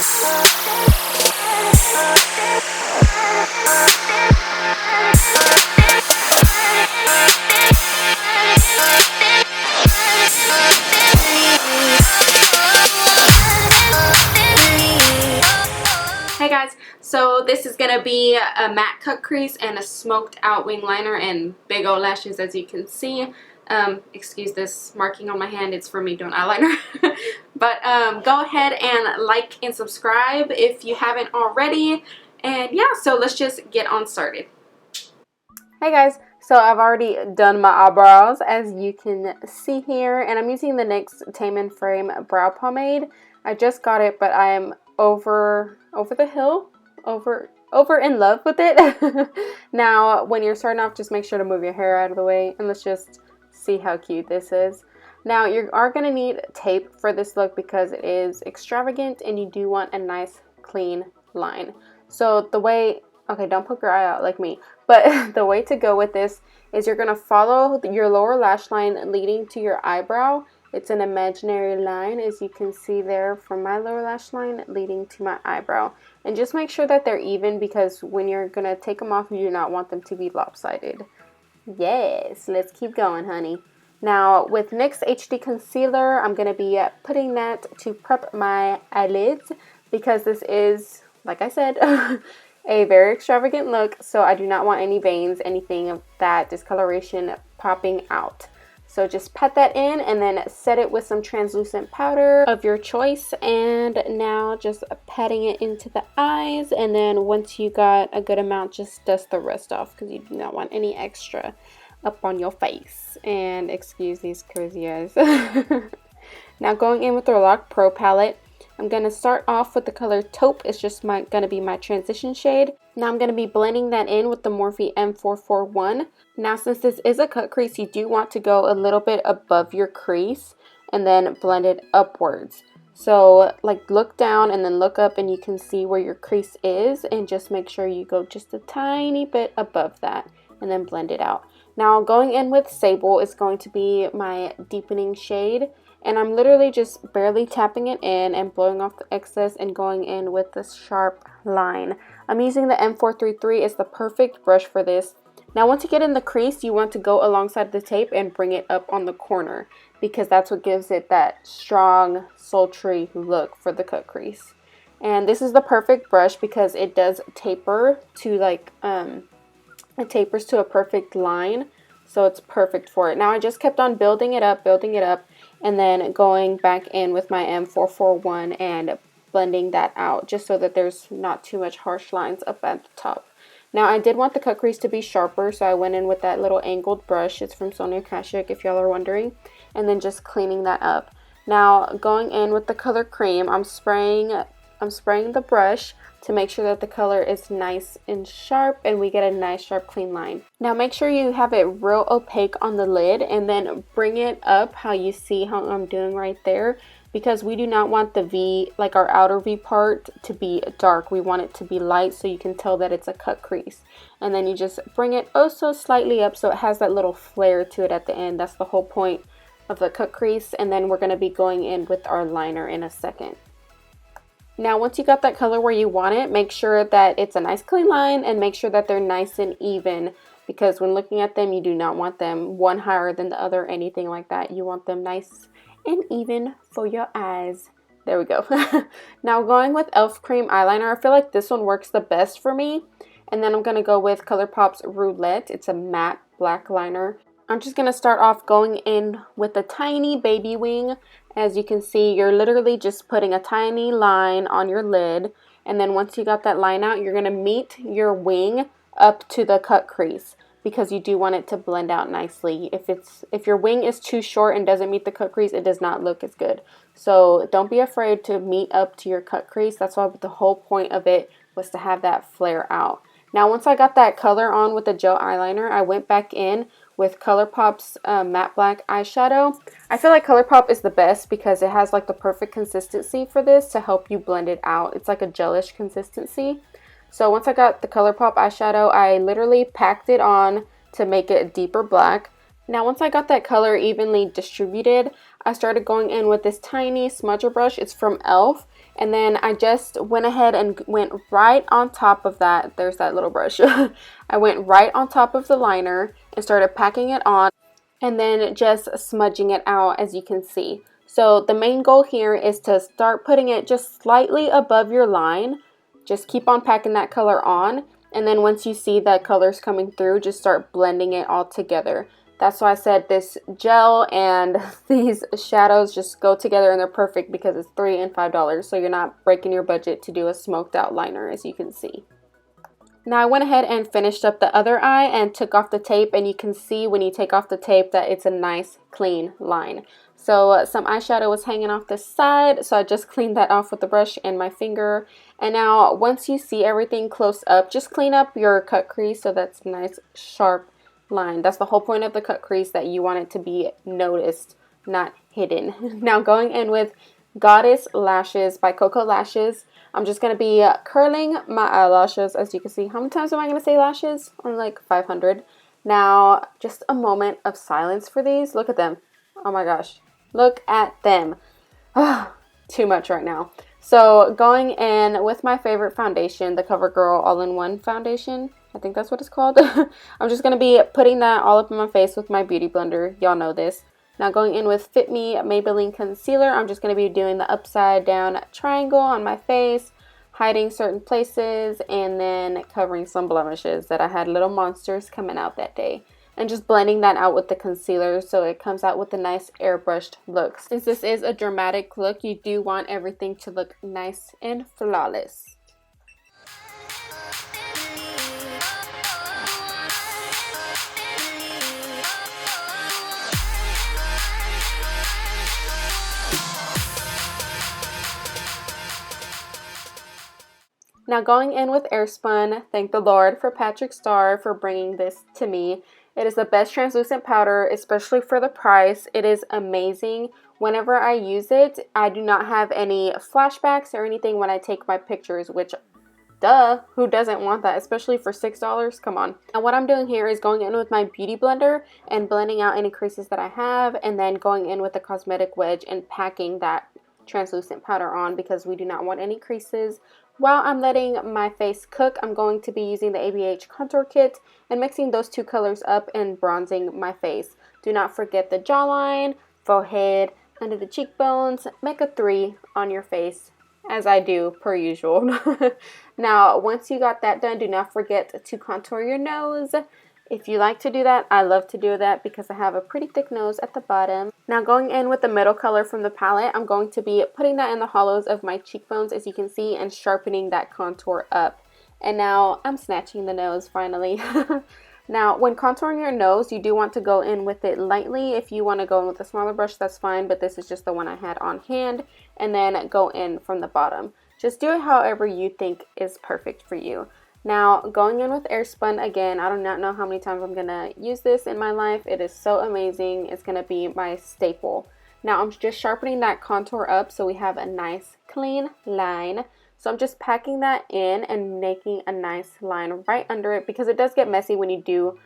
Hey guys, so this is going to be a matte cut crease and a smoked out wing liner and big old lashes, as you can see. Excuse this marking on my hand, it's for me doing eyeliner. But go ahead and like and subscribe if you haven't already. And yeah, so let's just get on started. Hey guys, so I've already done my eyebrows, as you can see here, and I'm using the NYX Tame&Frame brow pomade. I just got it, but I am over the hill, over in love with it. Now, when you're starting off, just make sure to move your hair out of the way, and let's just see how cute this is. Now, you are going to need tape for this look because it is extravagant, and you do want a nice, clean line. So the way, okay, don't poke your eye out like me, but the way to go with this is you're going to follow your lower lash line leading to your eyebrow. It's an imaginary line, as you can see there, from my lower lash line leading to my eyebrow. And just make sure that they're even, because when you're going to take them off, you do not want them to be lopsided. Yes, let's keep going, honey. Now, with NYX HD Concealer, I'm going to be putting that to prep my eyelids, because this is, like I said, a very extravagant look, so I do not want any veins, anything of that discoloration popping out. So just pat that in and then set it with some translucent powder of your choice. And now just patting it into the eyes. And then once you got a good amount, just dust the rest off, because you do not want any extra up on your face. And excuse these crazy eyes. Now going in with the Lorac Pro Palette, I'm going to start off with the color Taupe. It's just going to be my transition shade. Now I'm going to be blending that in with the Morphe M441. Now, since this is a cut crease, you do want to go a little bit above your crease and then blend it upwards. So like look down and then look up, and you can see where your crease is, and just make sure you go just a tiny bit above that and then blend it out. Now going in with Sable is going to be my deepening shade. And I'm literally just barely tapping it in and blowing off the excess and going in with this sharp line. I'm using the M433. It's the perfect brush for this. Now, once you get in the crease, you want to go alongside the tape and bring it up on the corner, because that's what gives it that strong, sultry look for the cut crease. And this is the perfect brush because it does taper to like, it tapers to a perfect line. So it's perfect for it. Now, I just kept on building it up, and then going back in with my M441 and blending that out, just so that there's not too much harsh lines up at the top. Now, I did want the cut crease to be sharper, so I went in with that little angled brush. It's from Sonia Kashuk, if y'all are wondering. And then just cleaning that up. Now, going in with the color Cream, I'm spraying the brush to make sure that the color is nice and sharp and we get a nice sharp clean line. Now make sure you have it real opaque on the lid, and then bring it up how you see how I'm doing right there, because we do not want the V, like our outer V part, to be dark. We want it to be light so you can tell that it's a cut crease. And then you just bring it oh so slightly up so it has that little flare to it at the end. That's the whole point of the cut crease. And then we're going to be going in with our liner in a second. Now, once you got that color where you want it, make sure that it's a nice clean line and make sure that they're nice and even, because when looking at them, you do not want them one higher than the other, anything like that. You want them nice and even for your eyes. There we go. Now going with e.l.f. cream eyeliner, I feel like this one works the best for me. And then I'm going to go with Colourpop's Roulette. It's a matte black liner. I'm just going to start off going in with a tiny baby wing. As you can see, you're literally just putting a tiny line on your lid. And then once you got that line out, you're going to meet your wing up to the cut crease, because you do want it to blend out nicely. If your wing is too short and doesn't meet the cut crease, it does not look as good. So don't be afraid to meet up to your cut crease. That's why the whole point of it was to have that flare out. Now once I got that color on with the gel eyeliner, I went back in with Colourpop's matte black eyeshadow. I feel like Colourpop is the best because it has like the perfect consistency for this to help you blend it out. It's like a gelish consistency. So once I got the Colourpop eyeshadow, I literally packed it on to make it a deeper black. Now once I got that color evenly distributed, I started going in with this tiny smudger brush. It's from e.l.f. And then I just went ahead and went right on top of that. There's that little brush. I went right on top of the liner and started packing it on and then just smudging it out, as you can see. So the main goal here is to start putting it just slightly above your line. Just keep on packing that color on, and then once you see that color's coming through, just start blending it all together. That's why I said this gel and these shadows just go together and they're perfect because it's $3 and $5, so you're not breaking your budget to do a smoked out liner, as you can see. Now I went ahead and finished up the other eye and took off the tape, and you can see when you take off the tape that it's a nice clean line. So some eyeshadow was hanging off the side, so I just cleaned that off with the brush and my finger. And now once you see everything close up, just clean up your cut crease so that's a nice sharp line. That's the whole point of the cut crease, that you want it to be noticed, not hidden. Now going in with Goddess Lashes by Koko Lashes, I'm just going to be curling my eyelashes, as you can see. How many times am I going to say lashes? Only like 500. Now, just a moment of silence for these. Look at them. Oh my gosh. Look at them. Too much right now. So, going in with my favorite foundation, the Covergirl All-in-One Foundation. I think that's what it's called. I'm just going to be putting that all up in my face with my beauty blender. Y'all know this. Now going in with Fit Me Maybelline Concealer, I'm just going to be doing the upside down triangle on my face, hiding certain places, and then covering some blemishes that I had little monsters coming out that day. And just blending that out with the concealer so it comes out with a nice airbrushed look. Since this is a dramatic look, you do want everything to look nice and flawless. Now going in with Airspun, thank the Lord for Patrick Starr for bringing this to me. It is the best translucent powder, especially for the price. It is amazing. Whenever I use it, I do not have any flashbacks or anything when I take my pictures, which, duh, who doesn't want that, especially for $6? Come on. Now what I'm doing here is going in with my beauty blender and blending out any creases that I have, and then going in with the cosmetic wedge and packing that translucent powder on because we do not want any creases. While I'm letting my face cook, I'm going to be using the ABH contour kit and mixing those two colors up and bronzing my face. Do not forget the jawline, forehead, under the cheekbones. Make a 3 on your face, as I do per usual. Now, once you got that done, do not forget to contour your nose. If you like to do that, I love to do that because I have a pretty thick nose at the bottom. Now going in with the middle color from the palette, I'm going to be putting that in the hollows of my cheekbones, as you can see, and sharpening that contour up. And now I'm snatching the nose finally. Now when contouring your nose, you do want to go in with it lightly. If you want to go in with a smaller brush, that's fine, but this is just the one I had on hand. And then go in from the bottom. Just do it however you think is perfect for you. Now, going in with Airspun again, I do not know how many times I'm going to use this in my life. It is so amazing. It's going to be my staple. Now, I'm just sharpening that contour up so we have a nice clean line. So I'm just packing that in and making a nice line right under it because it does get messy when you do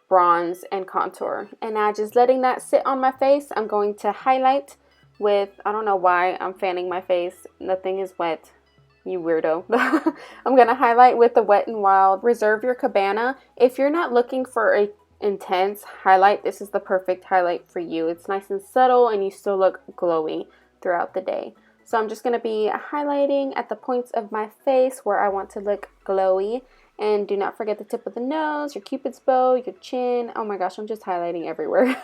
bronze and contour. And now just letting that sit on my face, I'm going to highlight with, I don't know why I'm fanning my face. Nothing is wet. You weirdo. I'm going to highlight with the Wet&Wild Reserve your Cabana. If you're not looking for a intense highlight, this is the perfect highlight for you. It's nice and subtle and you still look glowy throughout the day. So I'm just going to be highlighting at the points of my face where I want to look glowy. And do not forget the tip of the nose, your cupid's bow, your chin. Oh my gosh, I'm just highlighting everywhere,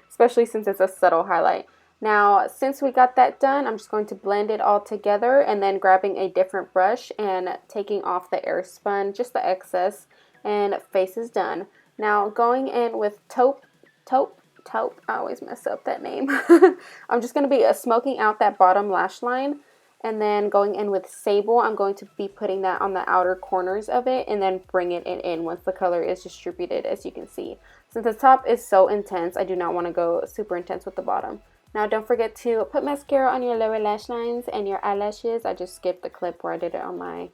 especially since it's a subtle highlight. Now, since we got that done, I'm just going to blend it all together and then grabbing a different brush and taking off the Airspun, just the excess, and face is done. Now, going in with Taupe, I always mess up that name. I'm just going to be smoking out that bottom lash line, and then going in with Sable, I'm going to be putting that on the outer corners of it and then bringing it in once the color is distributed, as you can see. Since the top is so intense, I do not want to go super intense with the bottom. Now don't forget to put mascara on your lower lash lines and your eyelashes. I just skipped the clip where I did it on my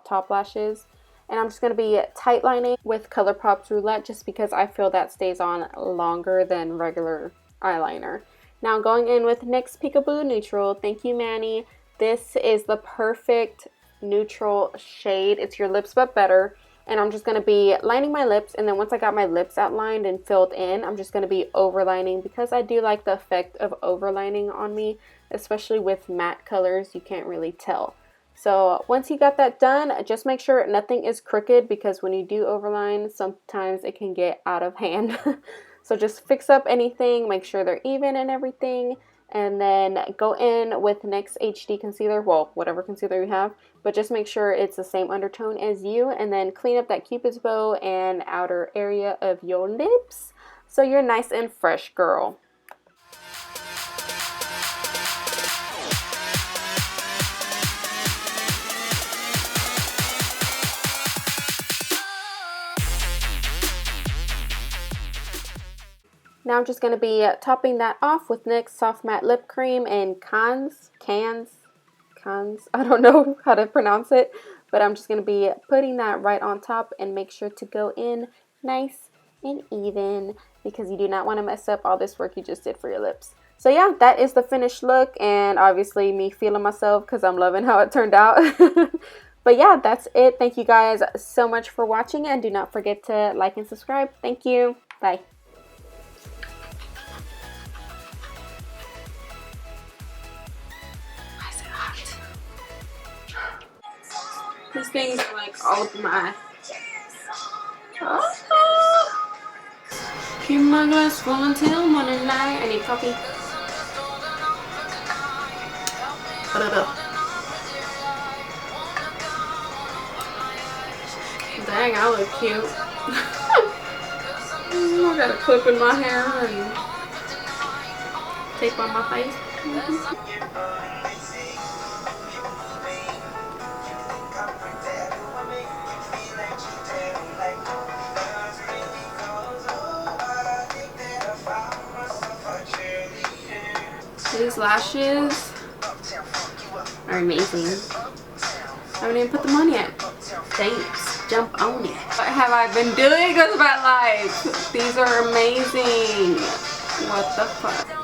top lashes. And I'm just going to be tight lining with Colourpop's Roulette just because I feel that stays on longer than regular eyeliner. Now going in with NYX Peekaboo Neutral. Thank you, Manny. This is the perfect neutral shade. It's your lips but better. And I'm just going to be lining my lips, and then once I got my lips outlined and filled in, I'm just going to be overlining, because I do like the effect of overlining on me, especially with matte colors. You can't really tell. So once you got that done, just make sure nothing is crooked, because when you do overline, sometimes it can get out of hand. So just fix up anything, make sure they're even and everything. And then go in with NYX HD concealer, well, whatever concealer you have, but just make sure it's the same undertone as you, and then clean up that cupid's bow and outer area of your lips so you're nice and fresh, girl. Now I'm just going to be topping that off with NYX Soft Matte Lip Cream and cans, I don't know how to pronounce it, but I'm just going to be putting that right on top, and make sure to go in nice and even, because you do not want to mess up all this work you just did for your lips. So yeah, that is the finished look, and obviously me feeling myself because I'm loving how it turned out. But yeah, that's it. Thank you guys so much for watching, and do not forget to like and subscribe. Thank you. Bye. These things are like all up in my eye. Oh. Keep my glass full until morning light. I need coffee. Dang, I look cute. I got a clip in my hair and tape on my face. These lashes are amazing. I haven't even put them on yet. Thanks. Jump on it. What have I been doing with my life? These are amazing. What the fuck?